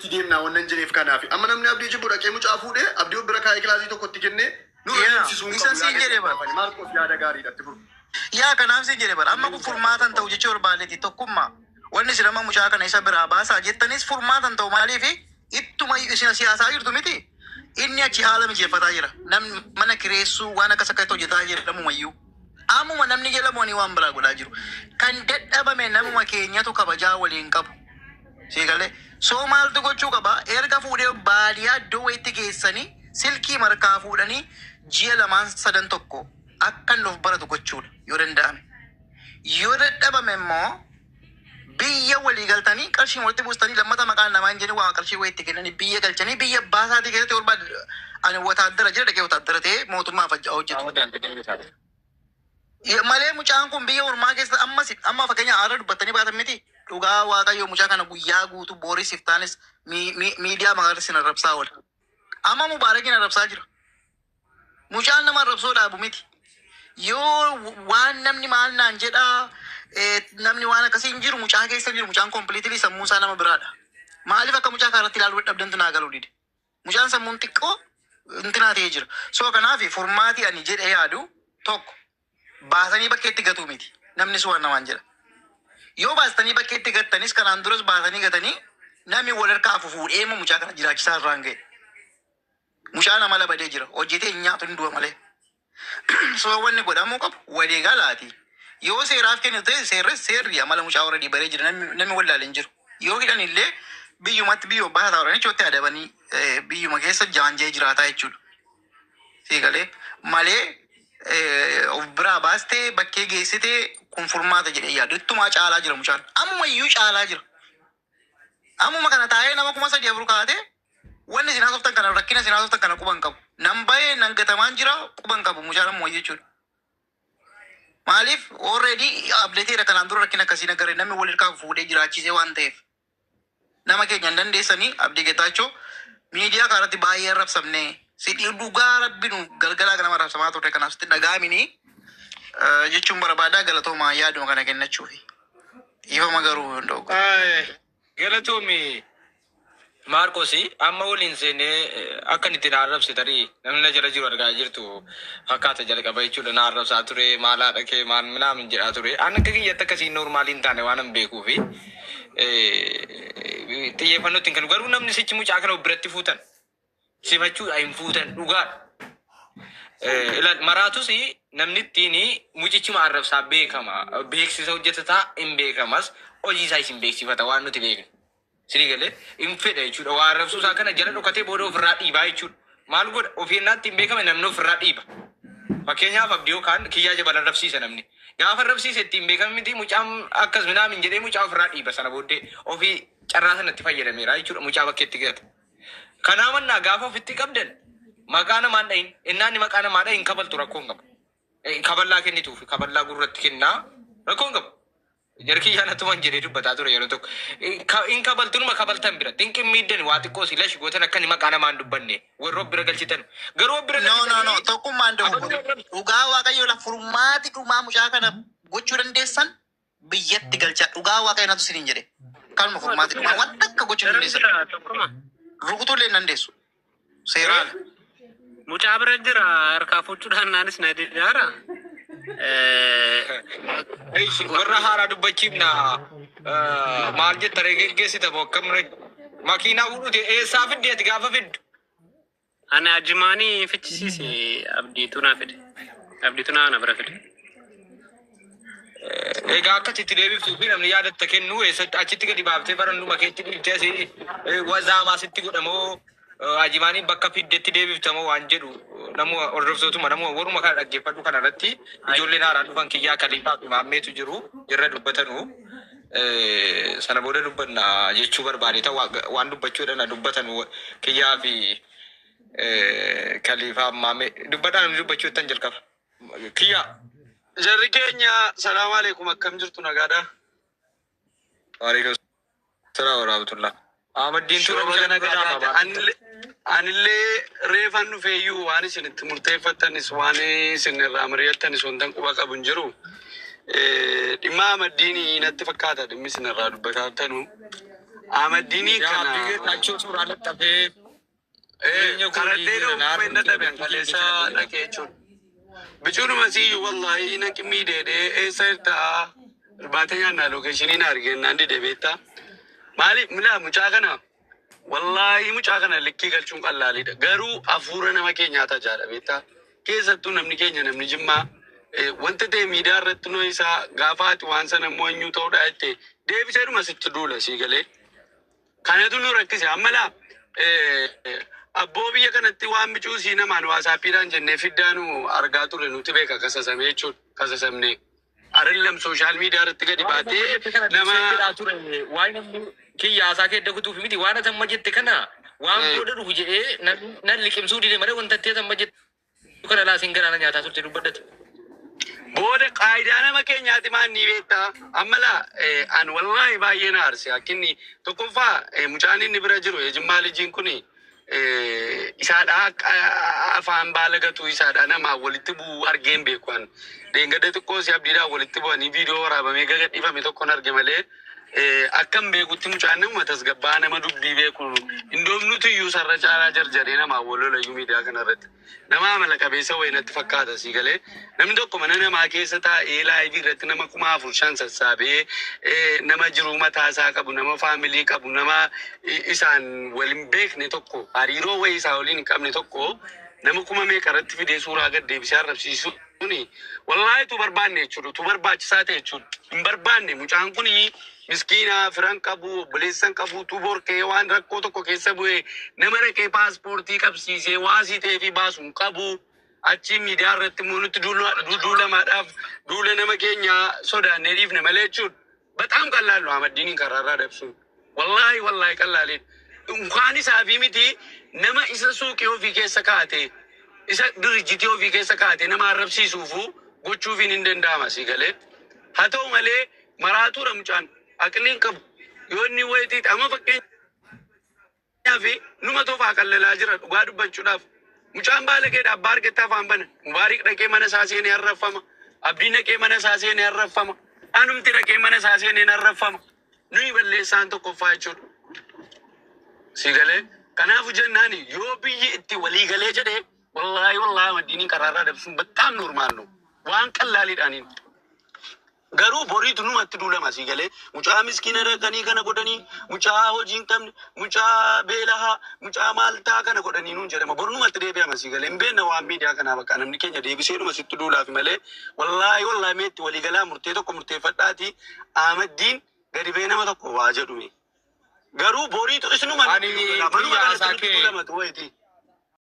itti deemnaa wannan jireef kanaaf amma namni abdii jibbuu dhaqee mucaa fuudhee abdii bira kaa'ee kilaasii tokkotti kennee Maarqos yaada gaariidha itti furu. Yaa kanaaf si jedhe bara amma kun furmaatan ta'u jechuu barbaadeti tokkummaa wanni silama mucaa kana isa biraa baasaa jettanis furmaatan ta'u maaliif ittuma isin siyaasaa jirtu miti inni achi haala mijeeffataa jira namni mana kireessuu waan akkas akkatti hojjetaa jira namumayyuu ammuma namni jedhamooni waan biraa godhaa jiru kan dadhabame namuma keenyatu kabajaa waliin qabu siigalee soo maaltu gochuu qaba erga fuudhee baadiyyaa iddoo wayitti geessanii silkii markaa fuudhanii ji'a lamaan sadan tokko akkan of baratu gochuudha yoo danda'ame yoo dadhabame immoo biyya walii galtanii qarshii walitti buustanii lammata maqaan namaa hin jedhin waa qarshii wayitti kennanii biyya galchanii biyya baasaatii keessatti barbaadu ani wotaaddara jira dhaqee wotaaddara ta'ee mootummaa hojjetu. Malee mucaan kun biyya ormaa keessa amma fakkeenya aara dubbattanii baatan miti dhugaa waaqayyo mucaa kana guyyaa guutuu boorisiif taanis miidiyaa magariisa sin arrabsaa oola. Amma mubaarakiin arrabsaa jira. Mucaan nama arrabsoo dhaabu miti. Yoo waan namni maal naan jedhaa namni waan akkasii hin jiru mucaa keessa jiru mucaan kompiliitilii sammuu isaa nama biraadha. Maaliif akka mucaa kanatti ilaaluu dhabdantu naa galuu dide. Mucaan sammuun xiqqoo intinaa ta'ee jira. So kanaaf furmaati ani jedhee yaadu tokko baasanii bakkeetti gatuu miti. Namni sun waan namaan jedha. Yoo baastanii bakkeetti gattanis kanaan duras baasanii gatanii namni wal harkaa fuudhee mucaa kana jiraachisaa irraan ga'e. Mucaa nama labadee jira. Hojjetee nyaatu hin du'a malee. So wanni godhamuu qabu walii galaati. Yoo seeraaf kennu ta'e seerri amala mucaa warra dhibaree jira namni wallaalee hin jiru. Yoo hidhan illee biyyumatti biyyoo baasaa warreen ichootti adabanii biyyuma keessa jaanjee jiraataa jechuudha. Siigalee malee of biraa baastee bakkee geessitee kun furmaata jedhee yaadu ittumaa caalaa jira mucaan. Ammuma iyyuu caalaa jira. Ammuma kana taa'ee nama 3,000 kaatee wanni isin haasoftan kana rakkina isin haasoftan kana quban qabu. Nan baay'ee nan gatamaan jira quban qabu mucaan ammoo jechuudha. Maaliif already abdateera kanaan dura rakkina akkasii nagaree namni wal hirkaa fuudhee jiraachisee waan ta'eef. Nama keenya hin dandeessanii abdii Geetaachoo miidiyaa kanarratti baay'ee arrabsamnee sidhii dhugaa rabbinu galgalaa kanama arrabsamaa turre kanaaf sitti dhaga'amini jechuun barbaadaa galatoomaa yaaduma kana kennachuufi. Ifama garuu hin dhoogu. Galatoomi Maarqosi amma waliin seenee akka itti na arrabsitanii namni jala jiru argaa jirtu fakkaata jalqaba jechuudha na arrabsaa ture maalaa dhaqee maal minaamin jedhaa ture an akka kiyyatti akkasii noormaaliin hin taane waan hin beekuufi xiyyeeffannootti hin kennu garuu namni sichi mucaa kana biratti fuutan sifachuudha hin fuutan dhugaadha. Maraatus namni ittiin mucichuma arrabsaa beekama beeksisa hojjetataa hin beekamas hojii isaa isin beeksifata waan nuti beekne. Sini galee hin fedha jechuudha waa arrabsuu isaa kana jala dhokatee booda ofirraa dhiibaa jechuudha. Maal godha ofeennaatti hin beekame namni ofirraa dhiiba. Fakkeenyaaf abdii yookaan kiyyaa jabala arrabsiisa namni. Gaafa arrabsiisa ittiin beekame miti mucaan akkas minaamin jedhee mucaa ofirraa dhiiba sana booddee ofii carraa sanatti fayyadameera jechuudha mucaa bakkeetti gata. Kanaa mannaa gaafa ofitti qabdan maqaa namaan dhahin innaanni maqaa namaa dhahin kabaltu rakkoon qaba. Kaballaa kennituuf kaballaa gurratti kennaa rakkoon qaba. Jarki yaanatumaan jedhee dubbataa ture yeroo tokko. In kabaltunuma kabaltan bira. Xinqin miidhan waa xiqqoo si lashi gootan akka maqaa namaan dubbanne warra bira galchitan. Garuu bira galchitan. No. Tokkummaan da'u. Dhugaa waaqayyo la furmaati dhumaa mucaa kana gochuu dandeessan biyyatti galchaa. Dhugaa waaqayyo natu siniin jedhe. Kanuma furmaati dhumaa waan akka gochuu dandeessan. Rukutuullee dandeessu. Seeraan. Mucaa bira jira harkaa fuuchuudhaan naanis na didaara. Warra haaraa dubbachiifna maal jettare geggeessita bokkamre makiinaa fuudhute eessaa fiddeeti gaafa fiddu. Ani ajimaanii fichisiise abdiitu naa fide. Abdiitu naa na bira fide. Egaa akkasitti deebiftuu fi namni yaadatta kennu eessatti achitti gadi baaftee barannu makeetti dhiibtee asii wazaamaa sitti godhamoo ajimaanii bakka fiddetti deebiftamoo waan jedhu namu hordoftootuma namu warruma kana dhaggeeffadhu kanarratti ijoolleen haaraa dhufan kiyyaa kaliifaa fi maammeetu jiru irra dubbatanu sana booda dubbanna jechuu barbaade waan dubbachuudhaan dubbatanu kiyyaa fi kaliifaa maammee dubbataan dubbachuu ittan jalqaba kiyyaa. Jarri keenya salaamu alaikum akkam jirtu nagaadha. Waalaikum salaam wa rahmatullah. Ahmadiin tura kana gadaaba. Anillee reefan dhufeeyyuu waan isin itti murteeffattanis waan isin irraa mari'attanis wantan quba qabu hin jiru. Dhimma Ahmadiin natti fakkaata dhimmi isin irraa dubbataattanu. Ahmadiinii yaa kana abdigeetaachoo suuraa laxxafee karadhee dhufeenda dhaben kaleessa dhaqee jechuudha. Bichuudhuma siyyuu wallahi naqi miidheedhee eessa irtaa irbaata nyaannaa lookeeshiniin argennaan dide beektaa. Maaliif milaa mucaa kana wallahi mucaa kana likkii galchuun qallaalidha. Garuu hafuura nama keenyaa tajaajila beektaa. Keessattuu namni keenya namni jimmaa wanta ta'e miidiyaa irratti noo isaa gaafa ati waan sana immoo eenyu ta'uudha jettee deebiseedhuma sitti duula sii galee. Kanatu nu rakkise ammalaa abboo biyya kanatti waan bicuu sii namaan waasaappiidhaan jennee fiddaanu argaa ture nuti beeka kasasamee jechuudha. Kasasamnee arillam sooshaal miidiyaa irratti gadi baatee nama waan namni kiyyaasaa kee dakutuuf miti waan atamma jette kana waan booda dhufu jedhee nan liqimsuu dide malee wanta ta'e atamma jette kana laasiin garaana nyaataa turte dubbadhate. booda qaayidaa nama keenyaati maan ni beektaa ammalaa an wallahi baay'ee na aarse akkinni tokkoffaa mucaan inni bira jiru ejimmaa lijiin kuni isaadha afaan baalagatu isaadha nama walitti bu'u argeen beekuan deengada xiqqoo si abdiidhaan walitti bu'anii viidiyoo waraabamee gagadhiifame tokkon arge malee akkam beekutti mucaan nama tasgabbaa nama dubbii beeku indoomnuti iyyuu sarra caalaa jarjaree nama wallolayyuu miidiyaa kanarratti nama amala qabeessa wayinatti fakkaata si galee namni tokko mana namaa keessa taa'ee laayivii irratti nama 4,500 sassaabee nama jiruu mataasaa qabu nama faamilii qabu nama isaan waliin beekne tokko hariiroo wayii isaa waliin hin qabne tokko nama 1,000 irratti fidee suuraa gad deebisee arrabsiisu kuni wallahi tu barbaanne jechuudha tu barbaachisaa ta'e jechuudha hin barbaanne mucaan kuni miskiina firan qabu obboleessan qabu tu borkee waan rakkoo tokko keessa bu'e nama raqee paaspoortii qabsiisee waasii ta'ee fi baasuun qabu achi miidiyaa irratti immoo nutti duulamaadhaaf duula nama keenya sodaannee dhiifne malee jechuudha. Bataam qallaallu Ahmadiiniin karaarraa dabsuun wallahi qallaalidha. Unkaan isaa fi miti nama isa suuqii ofii keessa kaa'ate isa dirjitii ofii keessa kaa'ate nama arrabsiisuufu gochuufiin hin danda'ama si galee haa ta'u malee maraatuudha mucaan aqliin qabu yoo inni wayitii amma fakkeenyaa fi numa tofaa qallalaa jira dhugaa dubbachuudhaaf mucaan baalageedha abbaa argetta afaan bana mubaarik dhaqee mana isaa seenee arrafama abdiin dhaqee mana isaa seenee arrafama anumti dhaqee mana isaa seenee arrafama nuyi balleessaan tokkoffaa jechuudha si galee kanaafu jennaani yoo biyyi itti walii galee jedhee wallahi Ahmadiiniin karaarraa dabsuun bataam normaal no waan qallaalidhaaniin garuu boriitu numatti duulama si galee mucaa miskiina dhaqanii kana godhanii mucaa hojii hin qabne mucaa beelahaa mucaa maaltaa kana godhanii nuun jedhama bor numatti deebi'ama si galee hin beekna waan miidiyaa kanaa bakka namni keenya deebiseedhuma sitti duulaafi malee wallahi meetti waliigalaa murtee tokko murteeffadhaati Ahmadiin gadi bee nama tokko waa jedhume garuu boriitu isinuma Ani kiyya asaa kee- duulamatu wayitii.